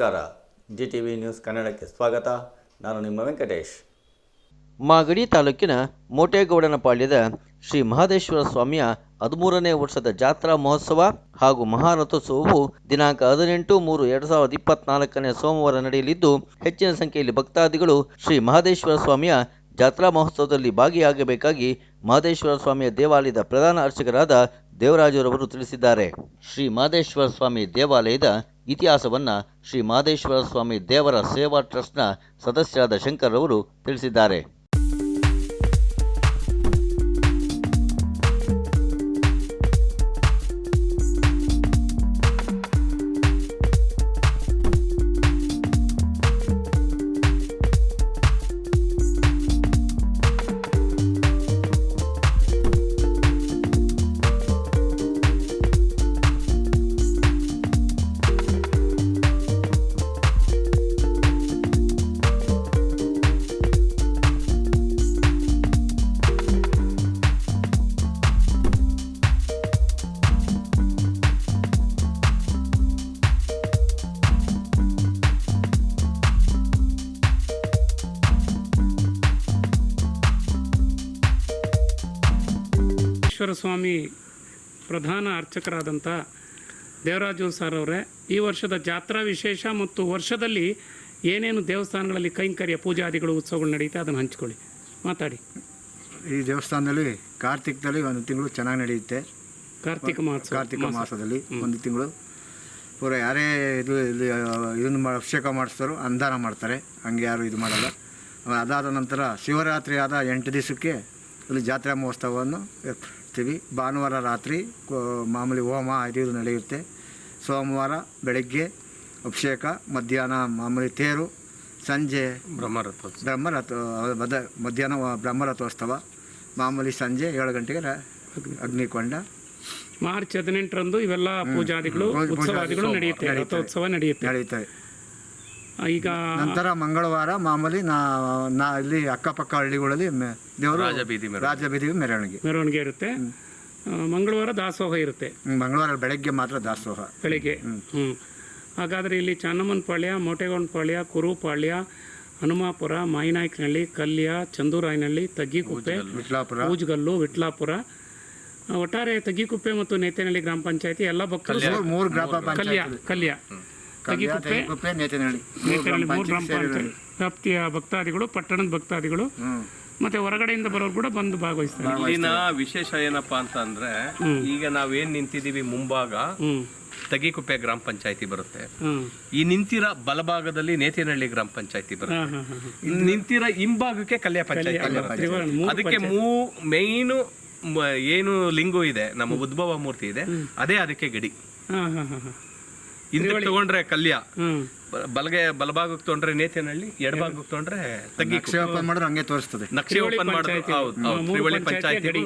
ನಮಸ್ಕಾರ. GTV news ಕನ್ನಡಕ್ಕೆ ಸ್ವಾಗತ. ನಾನು ನಿಮ್ಮ ವೆಂಕಟೇಶ್. ಮಾಗಡಿ ತಾಲೂಕಿನ ಮೋಟೇಗೌಡನಪಾಳ್ಯದ ಶ್ರೀ ಮಹದೇಶ್ವರ ಸ್ವಾಮಿಯ 13ನೇ ವರ್ಷದ ಜಾತ್ರಾ ಮಹೋತ್ಸವ ಹಾಗೂ ಮಹಾರಥೋತ್ಸವವು ದಿನಾಂಕ 18/3/2024 ಸೋಮವಾರ ನಡೆಯಲಿದ್ದು, ಹೆಚ್ಚಿನ ಸಂಖ್ಯೆಯಲ್ಲಿ ಭಕ್ತಾದಿಗಳು ಶ್ರೀ ಮಹದೇಶ್ವರ ಸ್ವಾಮಿಯ ಜಾತ್ರಾ ಮಹೋತ್ಸವದಲ್ಲಿ ಭಾಗಿಯಾಗಬೇಕಾಗಿ ಮಹದೇಶ್ವರ ಸ್ವಾಮಿಯ ದೇವಾಲಯದ ಪ್ರಧಾನ ಅರ್ಚಕರಾದ ದೇವರಾಜರವರು ತಿಳಿಸಿದ್ದಾರೆ. ಶ್ರೀ ಮಹದೇಶ್ವರ ಸ್ವಾಮಿ ದೇವಾಲಯದ ಇತಿಹಾಸವನ್ನು ಶ್ರೀ ಮಹದೇಶ್ವರ ಸ್ವಾಮಿ ದೇವರ ಸೇವಾ ಟ್ರಸ್ಟ್ನ ಸದಸ್ಯರಾದ ಶಂಕರ್ ಅವರು ತಿಳಿಸಿದ್ದಾರೆ. ಸ್ವಾಮಿ ಪ್ರಧಾನ ಅರ್ಚಕರಾದಂಥ ದೇವರಾಜು ಸರ್ ಅವರೇ, ಈ ವರ್ಷದ ಜಾತ್ರಾ ವಿಶೇಷ ಮತ್ತು ವರ್ಷದಲ್ಲಿ ಏನೇನು ದೇವಸ್ಥಾನಗಳಲ್ಲಿ ಕೈಂಕರ್ಯ ಪೂಜಾದಿಗಳು ಉತ್ಸವಗಳು ನಡೀತಾ ಅದನ್ನು ಹಂಚ್ಕೊಳ್ಳಿ, ಮಾತಾಡಿ. ಈ ದೇವಸ್ಥಾನದಲ್ಲಿ ಕಾರ್ತಿಕದಲ್ಲಿ ಒಂದು ತಿಂಗಳು ಚೆನ್ನಾಗಿ ನಡೆಯುತ್ತೆ. ಕಾರ್ತಿಕ ಮಾಸದಲ್ಲಿ ಒಂದು ತಿಂಗಳು ಪೂರ ಯಾರೇ ಇದನ್ನು ಅಭಿಷೇಕ ಮಾಡಿಸ್ತಾರೋ ಅನುದಾನ ಮಾಡ್ತಾರೆ, ಹಂಗೆ ಯಾರು ಇದು ಮಾಡಲ್ಲ. ಅದಾದ ನಂತರ ಶಿವರಾತ್ರಿ ಆದ 8 ದಿವಸಕ್ಕೆ ಇಲ್ಲಿ ಜಾತ್ರಾ ಮಹೋತ್ಸವವನ್ನು ಏರ್ಪಡಿಸ್ತೀವಿ. ಭಾನುವಾರ ರಾತ್ರಿ ಮಾಮೂಲಿ ಹೋಮ ಇದು ನಡೆಯುತ್ತೆ. ಸೋಮವಾರ ಬೆಳಗ್ಗೆ ಅಭಿಷೇಕ, ಮಧ್ಯಾಹ್ನ ಮಾಮೂಲಿ ತೇರು, ಸಂಜೆ ಮಧ್ಯಾಹ್ನ ಬ್ರಹ್ಮರಥೋತ್ಸವ, ಮಾಮೂಲಿ ಸಂಜೆ 7 ಗಂಟೆಗೆ ಅಗ್ನಿಕೊಂಡ. ಮಾರ್ಚ್ 18ರಂದು ಇವೆಲ್ಲ ಪೂಜಾದಿಗಳು ಉತ್ಸವಾದಿಗಳು ನಡೆಯುತ್ತೆ, ರಥೋತ್ಸವ ನಡೆಯುತ್ತೆ. ಈಗ ನಂತರ ಮಂಗಳವಾರ ಮಾಮೂಲಿ ಇಲ್ಲಿ ಅಕ್ಕಪಕ್ಕ ಹಳ್ಳಿಗಳಲ್ಲಿ ದೇವರು ರಾಜಬೀದಿ ಮೆರವಣಿಗೆ ಇರುತ್ತೆ. ಮಂಗಳವಾರ ದಾಸೋಹ ಇರುತ್ತೆ. ಮಂಗಳವಾರ ಬೆಳಗ್ಗೆ ಮಾತ್ರ ದಾಸೋಹ ಬೆಳಗ್ಗೆ. ಹಾಗಾದರೆ ಇಲ್ಲಿ ಚನ್ನಮ್ಮನಪಾಳ್ಯ, ಮೋಟೇಗೌಡನಪಾಳ್ಯ, ಕುರುಪಾಳ್ಯ, ಹನುಮಾಪುರ, ಮಾಯಿನಾಯಕನಹಳ್ಳಿ, ಕಲ್ಯ, ಚಂದೂರಾಯನಹಳ್ಳಿ, ತಗ್ಗಿಕುಪ್ಪೆ, ಊಜ್ಗಲ್ಲು, ವಿಟ್ಲಾಪುರ, ಒಟ್ಟಾರೆ ತಗ್ಗಿಕುಪ್ಪೆ ಮತ್ತು ನೇತೇನಹಳ್ಳಿ ಗ್ರಾಮ ಪಂಚಾಯತಿ ಎಲ್ಲ ಭಕ್ತರು, ಕಲ್ಯ ತಗ್ಗಿಕುಪ್ಪೆ, ನೇತೇನಹಳ್ಳಿ 3 ಗ್ರಾಮ ಪಂಚಾಯತಿ ವ್ಯಾಪ್ತಿಯ ಭಕ್ತಾದಿಗಳು, ಪಟ್ಟಣದ ಭಕ್ತಾದಿಗಳು ಮತ್ತೆ ಹೊರಗಡೆಯಿಂದ ಬರೋರು ಕೂಡ ಬಂದು ಭಾಗವಹಿಸ್ತಾರೆ. ಇಲ್ಲಿನ ವಿಶೇಷ ಏನಪ್ಪಾ ಅಂತ ಅಂದ್ರೆ, ಈಗ ನಾವೇನ್ ನಿಂತಿದೀವಿ ಮುಂಭಾಗ ತಗಿಕುಪ್ಪೆ ಗ್ರಾಮ ಪಂಚಾಯತಿ ಬರುತ್ತೆ. ಈ ನಿಂತಿರ ಬಲಭಾಗದಲ್ಲಿ ನೇತೇನಹಳ್ಳಿ ಗ್ರಾಮ ಪಂಚಾಯತಿ ಬರುತ್ತೆ. ನಿಂತಿರ ಹಿಂಭಾಗಕ್ಕೆ ಕಲ್ಯ ಪಂಚಾಯತಿ ಬರುತ್ತೆ. ಅದಕ್ಕೆ ಮೇಯ್ನು ಏನು ಲಿಂಗು ಇದೆ, ನಮ್ಮ ಉದ್ಭವ ಮೂರ್ತಿ ಇದೆ, ಅದೇ ಅದಕ್ಕೆ ಗಡಿ. ಹಿಂದೆ ತಗೊಂಡ್ರೆ ಕಲ್ಯ, ಬಲಭಾಗಕ್ಕೆ ತಗೊಂಡ್ರೆ ನೇತೇನಹಳ್ಳಿ, ಎಡಭಾಗಕ್ಕೆ ತಗೊಂಡ್ರೆ ನಕ್ಷೆ ಓಪನ್ ಮಾಡಿದ್ರೆ ಹಂಗೆ ತೋರಿಸ್ತದೆ. ನಕ್ಷೆ ಓಪನ್ ಮಾಡಿದ್ರೆ ತ್ರಿವಳಿ ಪಂಚಾಯತಿ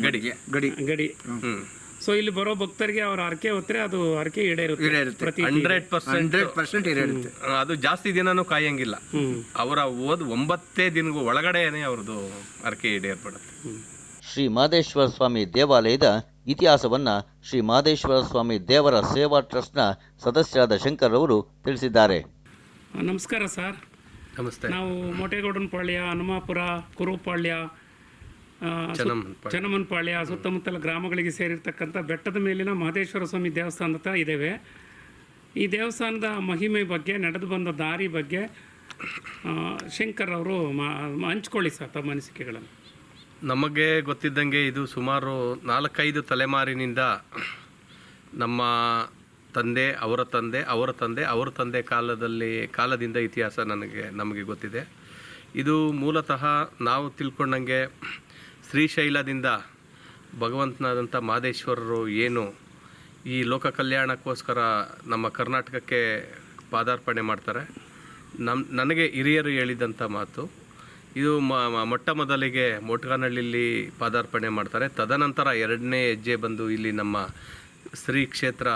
ಗಡಿ. ಸೊ ಇಲ್ಲಿ ಬರೋ ಭಕ್ತರಿಗೆ ಅವ್ರ ಅರ್ಕೆ ಹೊತ್ತರೆ ಅದು ಅರ್ಕೆ ಈಡೇರುತ್ತೆ. 100% ಈಡೇರುತ್ತೆ. ಅದು ಜಾಸ್ತಿ ದಿನನೂ ಕಾಯಂಗಿಲ್ಲ. ಅವರ 9 ದಿನಗೂ ಒಳಗಡೆನೆ ಅವ್ರದ್ದು ಅರ್ಕೆ ಈಡೇರ್ಬಿಡುತ್ತೆ. ಶ್ರೀ ಮಹದೇಶ್ವರ ಸ್ವಾಮಿ ದೇವಾಲಯದ ಇತಿಹಾಸವನ್ನು ಶ್ರೀ ಮಹದೇಶ್ವರ ಸ್ವಾಮಿ ದೇವರ ಸೇವಾ ಟ್ರಸ್ಟ್ನ ಸದಸ್ಯರಾದ ಶಂಕರ್ ಅವರು ತಿಳಿಸಿದ್ದಾರೆ. ನಮಸ್ಕಾರ ಸರ್. ನಮಸ್ತೆ. ನಾವು ಮೋಟೇಗೌಡನಪಾಳ್ಯ, ಹನುಮಾಪುರ, ಕುರುಪಾಳ್ಯ, ಚನ್ನಮ್ಮನಪಾಳ್ಯ ಸುತ್ತಮುತ್ತಲ ಗ್ರಾಮಗಳಿಗೆ ಸೇರಿರ್ತಕ್ಕಂಥ ಬೆಟ್ಟದ ಮೇಲಿನ ಮಹದೇಶ್ವರ ಸ್ವಾಮಿ ದೇವಸ್ಥಾನದ ಹತ್ರ ಇದ್ದೇವೆ. ಈ ದೇವಸ್ಥಾನದ ಮಹಿಮೆ ಬಗ್ಗೆ, ನಡೆದು ಬಂದ ದಾರಿ ಬಗ್ಗೆ ಶಂಕರ್ ಅವರು ಹಂಚ್ಕೊಳ್ಳಿ ಸರ್ ತಮ್ಮ ಅನಿಸಿಕೆಗಳನ್ನು. ನಮಗೆ ಗೊತ್ತಿದ್ದಂಗೆ ಇದು ಸುಮಾರು 4-5 ತಲೆಮಾರಿನಿಂದ ನಮ್ಮ ತಂದೆ, ಅವರ ತಂದೆ, ಅವರ ತಂದೆ, ಅವರ ತಂದೆ ಕಾಲದಿಂದ ಇತಿಹಾಸ ನಮಗೆ ಗೊತ್ತಿದೆ. ಇದು ಮೂಲತಃ ನಾವು ತಿಳ್ಕೊಂಡಂಗೆ ಶ್ರೀಶೈಲದಿಂದ ಭಗವಂತನಾದಂಥ ಮಹದೇಶ್ವರರು ಏನು ಈ ಲೋಕ ಕಲ್ಯಾಣಕ್ಕೋಸ್ಕರ ನಮ್ಮ ಕರ್ನಾಟಕಕ್ಕೆ ಪಾದಾರ್ಪಣೆ ಮಾಡ್ತಾರೆ. ನನಗೆ ಹಿರಿಯರು ಹೇಳಿದಂಥ ಮಾತು ಇದು. ಮೊಟ್ಟ ಮೊದಲಿಗೆ ಮೋಟಗಾನಹಳ್ಳಿಲಿ ಪಾದಾರ್ಪಣೆ ಮಾಡ್ತಾರೆ. ತದನಂತರ 2ನೇ ಹೆಜ್ಜೆ ಬಂದು ಇಲ್ಲಿ ನಮ್ಮ ಶ್ರೀ ಕ್ಷೇತ್ರ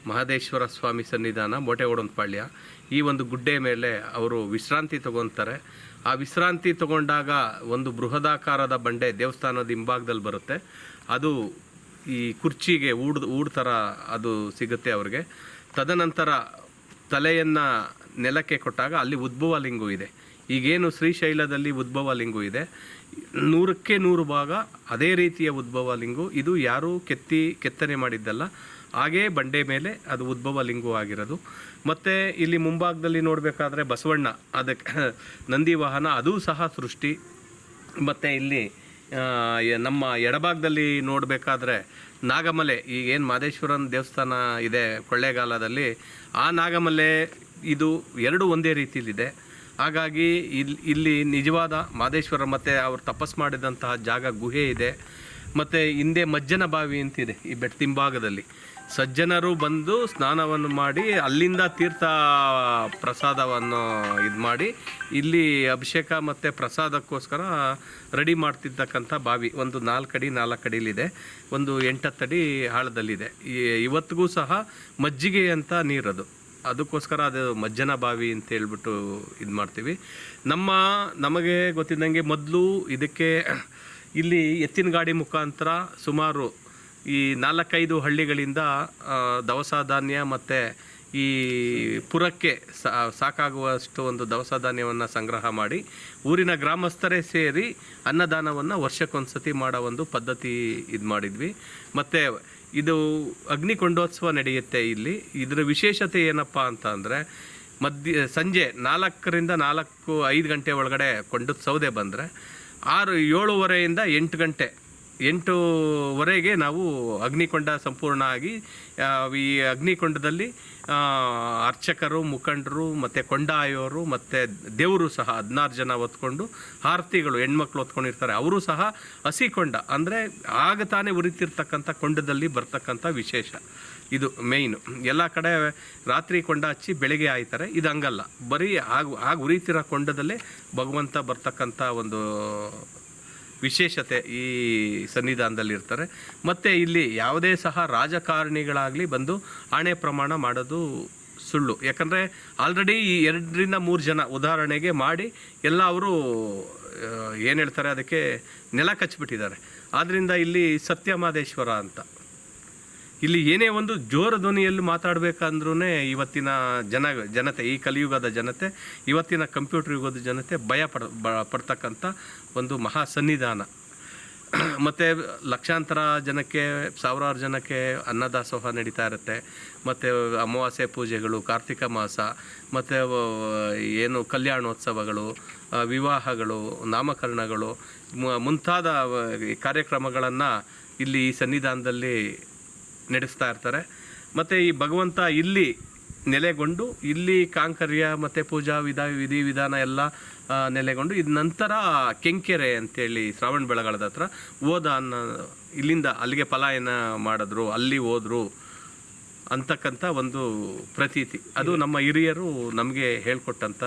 ಮಹದೇಶ್ವರ ಸ್ವಾಮಿ ಸನ್ನಿಧಾನ ಮೋಟೇಗೌಡನಪಾಳ್ಯ ಈ ಒಂದು ಗುಡ್ಡೆ ಮೇಲೆ ಅವರು ವಿಶ್ರಾಂತಿ ತಗೊತಾರೆ. ಆ ವಿಶ್ರಾಂತಿ ತಗೊಂಡಾಗ ಒಂದು ಬೃಹದಾಕಾರದ ಬಂಡೆ ದೇವಸ್ಥಾನದ ಹಿಂಭಾಗದಲ್ಲಿ ಬರುತ್ತೆ. ಅದು ಈ ಕುರ್ಚಿಗೆ ಊಡ್ ಥರ ಅದು ಸಿಗುತ್ತೆ ಅವ್ರಿಗೆ. ತದನಂತರ ತಲೆಯನ್ನು ನೆಲಕ್ಕೆ ಕೊಟ್ಟಾಗ ಅಲ್ಲಿ ಉದ್ಭವ ಲಿಂಗು ಇದೆ. ಈಗೇನು ಶ್ರೀಶೈಲದಲ್ಲಿ ಉದ್ಭವ ಲಿಂಗು ಇದೆ, 100ಕ್ಕೆ 100 ಭಾಗ ಅದೇ ರೀತಿಯ ಉದ್ಭವ ಲಿಂಗು. ಇದು ಯಾರೂ ಕೆತ್ತನೆ ಮಾಡಿದ್ದಲ್ಲ, ಹಾಗೇ ಬಂಡೆ ಮೇಲೆ ಅದು ಉದ್ಭವ ಲಿಂಗು ಆಗಿರೋದು. ಮತ್ತು ಇಲ್ಲಿ ಮುಂಭಾಗದಲ್ಲಿ ನೋಡಬೇಕಾದ್ರೆ ಬಸವಣ್ಣ, ಅದಕ್ಕೆ ನಂದಿ ವಾಹನ, ಅದೂ ಸಹ ಸೃಷ್ಟಿ. ಮತ್ತು ಇಲ್ಲಿ ನಮ್ಮ ಎಡಭಾಗದಲ್ಲಿ ನೋಡಬೇಕಾದ್ರೆ ನಾಗಮಲೆ, ಈಗೇನು ಮಹದೇಶ್ವರನ ದೇವಸ್ಥಾನ ಇದೆ ಕೊಳ್ಳೇಗಾಲದಲ್ಲಿ, ಆ ನಾಗಮಲೆ ಇದು ಎರಡೂ ಒಂದೇ ರೀತಿಯಲ್ಲಿದೆ. ಹಾಗಾಗಿ ಇಲ್ಲಿ ನಿಜವಾದ ಮಹದೇಶ್ವರ ಮತ್ತು ಅವರು ತಪಸ್ ಮಾಡಿದಂತಹ ಜಾಗ ಗುಹೆ ಇದೆ. ಮತ್ತು ಹಿಂದೆ ಮಜ್ಜನ ಬಾವಿ ಅಂತಿದೆ ಈ ಬೆಟ್ಟದಿಂಭಾಗದಲ್ಲಿ. ಸಜ್ಜನರು ಬಂದು ಸ್ನಾನವನ್ನು ಮಾಡಿ ಅಲ್ಲಿಂದ ತೀರ್ಥ ಪ್ರಸಾದವನ್ನು ಇದು ಮಾಡಿ ಇಲ್ಲಿ ಅಭಿಷೇಕ ಮತ್ತು ಪ್ರಸಾದಕ್ಕೋಸ್ಕರ ರೆಡಿ ಮಾಡ್ತಿದ್ದಕ್ಕಂಥ ಬಾವಿ. ಒಂದು 4 ಅಡಿ 4 ಅಡಿಲಿದೆ, ಒಂದು 8-10 ಅಡಿ ಆಳದಲ್ಲಿದೆ. ಇವತ್ತಿಗೂ ಸಹ ಮಜ್ಜಿಗೆ ಅಂತ ನೀರದು, ಅದಕ್ಕೋಸ್ಕರ ಅದು ಮಜ್ಜನ ಬಾವಿ ಅಂತ ಹೇಳ್ಬಿಟ್ಟು ಇದು ಮಾಡ್ತೀವಿ. ನಮಗೆ ಗೊತ್ತಿದ್ದಂಗೆ ಮೊದಲು ಇದಕ್ಕೆ ಇಲ್ಲಿ ಎತ್ತಿನ ಗಾಡಿ ಮುಖಾಂತರ ಸುಮಾರು ಈ 4-5 ಹಳ್ಳಿಗಳಿಂದ ದವಸ ಧಾನ್ಯ ಮತ್ತು ಈ ಪುರಕ್ಕೆ ಸಾಕಾಗುವಷ್ಟು ಒಂದು ದವಸ ಧಾನ್ಯವನ್ನು ಸಂಗ್ರಹ ಮಾಡಿ ಊರಿನ ಗ್ರಾಮಸ್ಥರೇ ಸೇರಿ ಅನ್ನದಾನವನ್ನು ವರ್ಷಕ್ಕೊಂದ್ಸತಿ ಮಾಡೋ ಒಂದು ಪದ್ಧತಿ ಇದು ಮಾಡಿದ್ವಿ. ಮತ್ತು ಇದು ಅಗ್ನಿಕೊಂಡೋತ್ಸವ ನಡೆಯುತ್ತೆ ಇಲ್ಲಿ. ಇದರ ವಿಶೇಷತೆ ಏನಪ್ಪ ಅಂತ ಅಂದರೆ ಸಂಜೆ 4ರಿಂದ 4-5 ಗಂಟೆ ಒಳಗಡೆ ಕೊಂಡದ ಸೌದೆ ಬಂದರೆ 7:30ಯಿಂದ 8 ಗಂಟೆ 8ವರೆಗೆ ನಾವು ಅಗ್ನಿಕೊಂಡ ಸಂಪೂರ್ಣ ಆಗಿ ಈ ಅಗ್ನಿಕೊಂಡದಲ್ಲಿ ಅರ್ಚಕರು, ಮುಖಂಡರು ಮತ್ತು ಕೊಂಡ ಆಯೋರು ಮತ್ತು ದೇವರು ಸಹ 16 ಜನ ಹೊತ್ಕೊಂಡು, ಆರತಿಗಳು ಹೆಣ್ಮಕ್ಳು ಹೊತ್ಕೊಂಡಿರ್ತಾರೆ, ಅವರು ಸಹ ಹಸಿ ಕೊಂಡ ಅಂದರೆ ಆಗ ತಾನೇ ಉರಿತಿರ್ತಕ್ಕಂಥ ಕೊಂಡದಲ್ಲಿ ಬರ್ತಕ್ಕಂಥ ವಿಶೇಷ ಇದು ಮೇಯ್ನು. ಎಲ್ಲ ಕಡೆ ರಾತ್ರಿ ಕೊಂಡ ಹಚ್ಚಿ ಬೆಳಗ್ಗೆ ಆಯ್ತಾರೆ, ಇದು ಹಂಗಲ್ಲ, ಬರೀ ಆಗ ಉರಿತಿರೋ ಕೊಂಡದಲ್ಲೇ ಭಗವಂತ ಬರ್ತಕ್ಕಂಥ ಒಂದು ವಿಶೇಷತೆ ಈ ಸನ್ನಿಧಾನದಲ್ಲಿ ಇರ್ತಾರೆ. ಮತ್ತು ಇಲ್ಲಿ ಯಾವುದೇ ಸಹ ರಾಜಕಾರಣಿಗಳಾಗಲಿ ಬಂದು ಆಣೆ ಪ್ರಮಾಣ ಮಾಡೋದು ಸುಳ್ಳು. ಯಾಕಂದರೆ ಆಲ್ರೆಡಿ ಈ 2-3 ಜನ ಉದಾಹರಣೆಗೆ ಮಾಡಿ ಎಲ್ಲ ಅವರು ಏನು ಹೇಳ್ತಾರೆ ಅದಕ್ಕೆ ನೆಲ ಕಚ್ಚಿಬಿಟ್ಟಿದ್ದಾರೆ. ಆದ್ದರಿಂದ ಇಲ್ಲಿ ಸತ್ಯಮಹದೇಶ್ವರ ಅಂತ ಇಲ್ಲಿ ಏನೇ ಒಂದು ಜೋರ ಧ್ವನಿಯಲ್ಲಿ ಮಾತಾಡಬೇಕಂದ್ರೂ ಇವತ್ತಿನ ಜನತೆ, ಈ ಕಲಿಯುಗದ ಜನತೆ, ಇವತ್ತಿನ ಕಂಪ್ಯೂಟರ್ ಯುಗದ ಜನತೆ ಪಡ್ತಕ್ಕಂಥ ಒಂದು ಮಹಾ ಸನ್ನಿಧಾನ. ಮತ್ತು ಲಕ್ಷಾಂತರ ಜನಕ್ಕೆ, ಸಾವಿರಾರು ಜನಕ್ಕೆ ಅನ್ನದಾಸೋಹ ನಡೀತಾ ಇರುತ್ತೆ. ಮತ್ತು ಅಮಾವಾಸ್ಯೆ ಪೂಜೆಗಳು, ಕಾರ್ತಿಕ ಮಾಸ, ಮತ್ತು ಏನು ಕಲ್ಯಾಣೋತ್ಸವಗಳು, ವಿವಾಹಗಳು, ನಾಮಕರಣಗಳು ಮುಂತಾದ ಕಾರ್ಯಕ್ರಮಗಳನ್ನು ಇಲ್ಲಿ ಈ ಸನ್ನಿಧಾನದಲ್ಲಿ ನಡೆಸ್ತಾ ಇರ್ತಾರೆ. ಮತ್ತು ಈ ಭಗವಂತ ಇಲ್ಲಿ ನೆಲೆಗೊಂಡು ಇಲ್ಲಿ ಕಾಂಕರ್ಯ ಮತ್ತು ಪೂಜಾ ವಿಧಾನ ಎಲ್ಲ ನೆಲೆಗೊಂಡು ಇದು ನಂತರ ಕೆಂಕೆರೆ ಅಂತೇಳಿ ಶ್ರಾವಣ ಬೆಳಗಾಲದ ಹತ್ರ ಹೋದ ಅನ್ನೋ, ಇಲ್ಲಿಂದ ಅಲ್ಲಿಗೆ ಪಲಾಯನ ಮಾಡಿದ್ರು, ಅಲ್ಲಿ ಹೋದ್ರು ಅಂತಕ್ಕಂಥ ಒಂದು ಪ್ರತೀತಿ. ಅದು ನಮ್ಮ ಹಿರಿಯರು ನಮಗೆ ಹೇಳ್ಕೊಟ್ಟಂಥ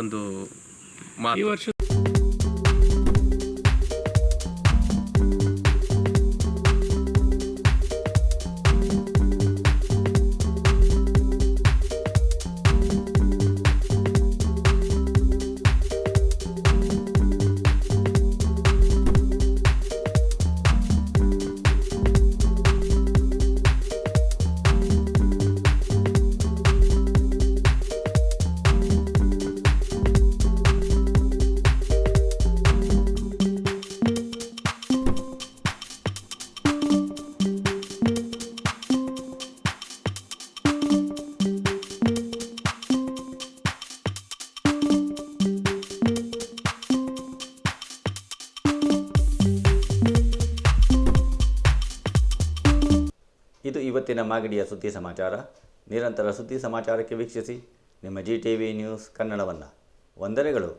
ಒಂದು ಮಾತು. ಈ ವರ್ಷ ಇದು ಇವತ್ತಿನ ಮಾಗಡಿಯ ಸುದ್ದಿ ಸಮಾಚಾರ. ನಿರಂತರ ಸುದ್ದಿ ಸಮಾಚಾರಕ್ಕೆ ವೀಕ್ಷಿಸಿ ನಿಮ್ಮ GTV ನ್ಯೂಸ್ ಕನ್ನಡವನ್ನು. ವಂದನೆಗಳು.